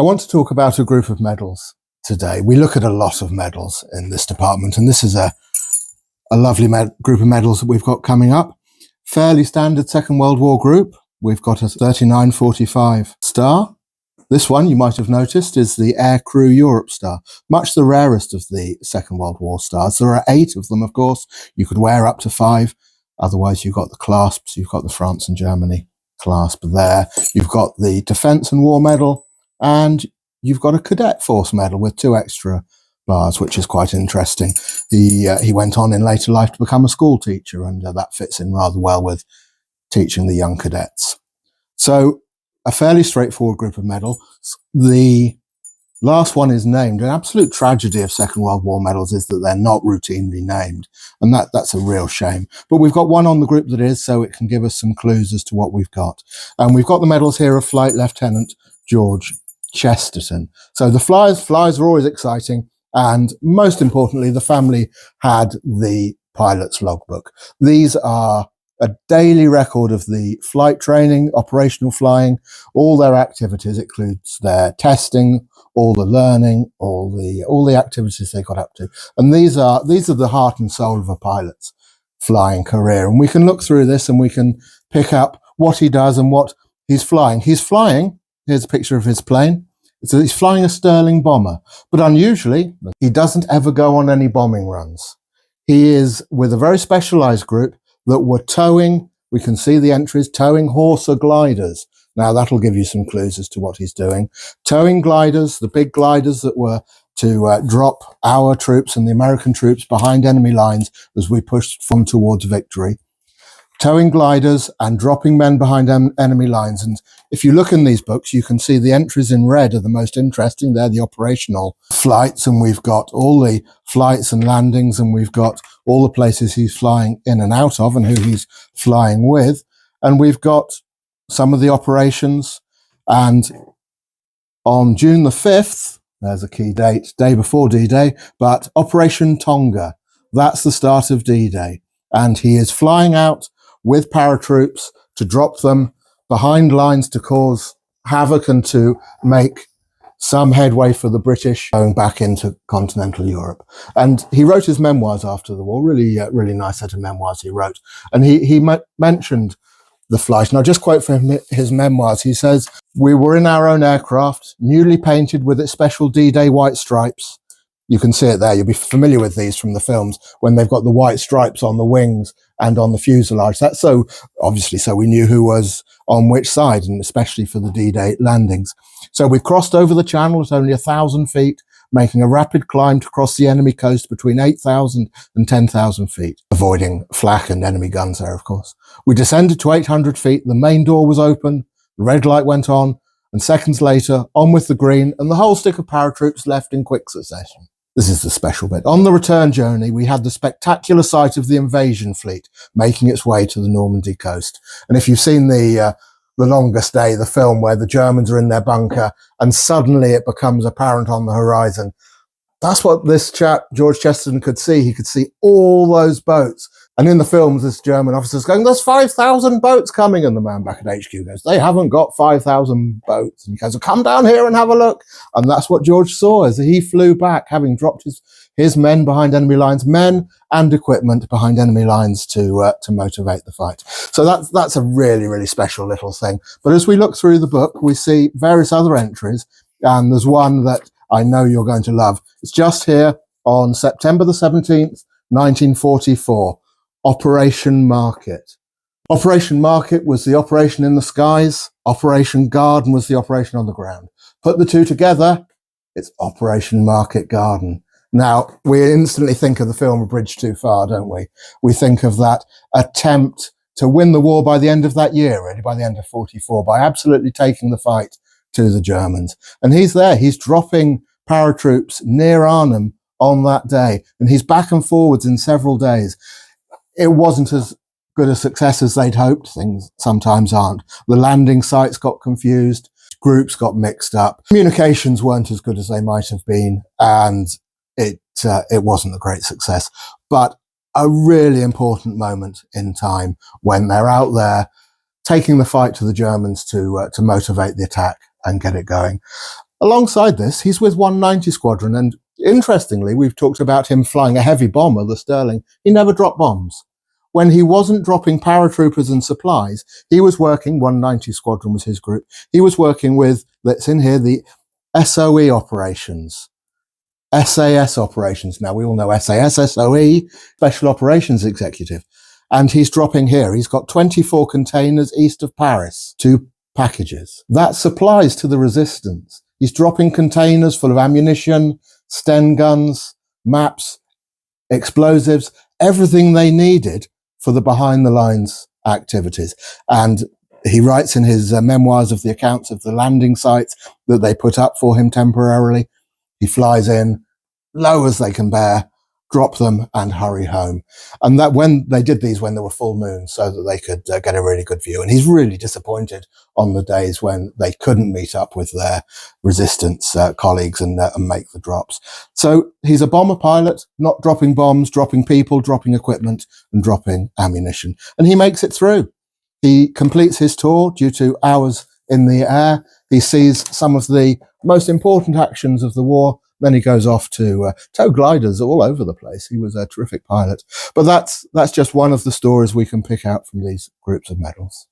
I want to talk about a group of medals today. We look at a lot of medals in this department, and this is a lovely group of medals that we've got coming up. Fairly standard Second World War group. We've got a 3945 star. This one, you might have noticed, is the Air Crew Europe star, much the rarest of the Second World War stars. There are 8 of them, of course. You could wear up to 5. Otherwise, you've got the clasps. You've got the France and Germany clasp there. You've got the Defence and War Medal, and you've got a Cadet Force Medal with 2 extra bars, which is quite interesting. He went on in later life to become a school teacher, and that fits in rather well with teaching the young cadets. So a fairly straightforward group of medals. The last one is named. An absolute tragedy of Second World War medals is that they're not routinely named, and that's a real shame. But we've got one on the group that is, so it can give us some clues as to what we've got. And we've got the medals here of Flight Lieutenant George Chesterton. So the flyers are always exciting, and most importantly, the family had the pilot's logbook. These are a daily record of the flight training, operational flying, all their activities. It includes their testing, all the learning, all the activities they got up to. And these are the heart and soul of a pilot's flying career. And we can look through this and we can pick up what he does and what he's flying. Here's a picture of his plane. So he's flying a Stirling bomber, but unusually, he doesn't ever go on any bombing runs. He is with a very specialized group that were towing, we can see the entries, towing Horsa gliders. Now that'll give you some clues as to what he's doing. Towing gliders, the big gliders that were to drop our troops and the American troops behind enemy lines as we pushed from towards victory. Towing gliders and dropping men behind enemy lines. And if you look in these books, you can see the entries in red are the most interesting. They're the operational flights, and we've got all the flights and landings, and we've got all the places he's flying in and out of and who he's flying with. And we've got some of the operations. And on June the 5th, there's a key date, day before D-Day, but Operation Tonga, that's the start of D-Day. And he is flying out with paratroops to drop them behind lines to cause havoc and to make some headway for the British going back into continental Europe. And he wrote his memoirs after the war, really nice set of memoirs he wrote. And he mentioned the flight. And I'll just quote from his memoirs. He says, "We were in our own aircraft, newly painted with its special D-Day white stripes." You can see it there. You'll be familiar with these from the films when they've got the white stripes on the wings and on the fuselage. That's so we knew who was on which side, and especially for the D-Day landings. So we crossed over the channel at only 1,000 feet, making a rapid climb to cross the enemy coast between 8,000 and 10,000 feet, avoiding flak and enemy guns there, of course. We descended to 800 feet. The main door was open. The red light went on, and seconds later, on with the green, and the whole stick of paratroops left in quick succession. This is the special bit. On the return journey, we had the spectacular sight of the invasion fleet making its way to the Normandy coast. And if you've seen the Longest Day, the film where the Germans are in their bunker and suddenly it becomes apparent on the horizon, that's what this chap, George Chesterton, could see. He could see all those boats. And in the films, this German officer's going, "There's 5,000 boats coming." And the man back at HQ goes, "They haven't got 5,000 boats. And he goes, "Well, come down here and have a look." And that's what George saw as he flew back, having dropped his men behind enemy lines, men and equipment behind enemy lines to motivate the fight. So that's a really special little thing. But as we look through the book, we see various other entries. And there's one that I know you're going to love. It's just here on September the 17th, 1944. Operation Market. Operation Market was the operation in the skies. Operation Garden was the operation on the ground. Put the two together, it's Operation Market Garden. Now, we instantly think of the film A Bridge Too Far, don't we? We think of that attempt to win the war by the end of that year, really, by the end of 44, by absolutely taking the fight to the Germans. And he's there. He's dropping paratroops near Arnhem on that day. And he's back and forwards in several days. It wasn't as good a success as they'd hoped. Things sometimes aren't. The landing sites got confused. Groups got mixed up. Communications weren't as good as they might have been. And it wasn't a great success. But a really important moment in time when they're out there taking the fight to the Germans to motivate the attack and get it going. Alongside this, he's with 190 Squadron, and interestingly, we've talked about him flying a heavy bomber, the Stirling. He never dropped bombs. When he wasn't dropping paratroopers and supplies, he was working, 190 Squadron was his group, he was working with, that's in here, the SOE operations, SAS operations. Now, we all know SAS, SOE, Special Operations Executive. And he's dropping here. He's got 24 containers east of Paris, 2 packages. That supplies to the resistance. He's dropping containers full of ammunition, Sten guns, maps, explosives, everything they needed for the behind-the-lines activities. And he writes in his memoirs of the accounts of the landing sites that they put up for him temporarily. He flies in, low as they can bear, drop them and hurry home. And that when they did these when there were full moons so that they could get a really good view. And he's really disappointed on the days when they couldn't meet up with their resistance colleagues and make the drops. So he's a bomber pilot, not dropping bombs, dropping people, dropping equipment and dropping ammunition. And he makes it through. He completes his tour due to hours in the air. He sees some of the most important actions of the war. Then he goes off to tow gliders all over the place. He was a terrific pilot. But that's just one of the stories we can pick out from these groups of medals.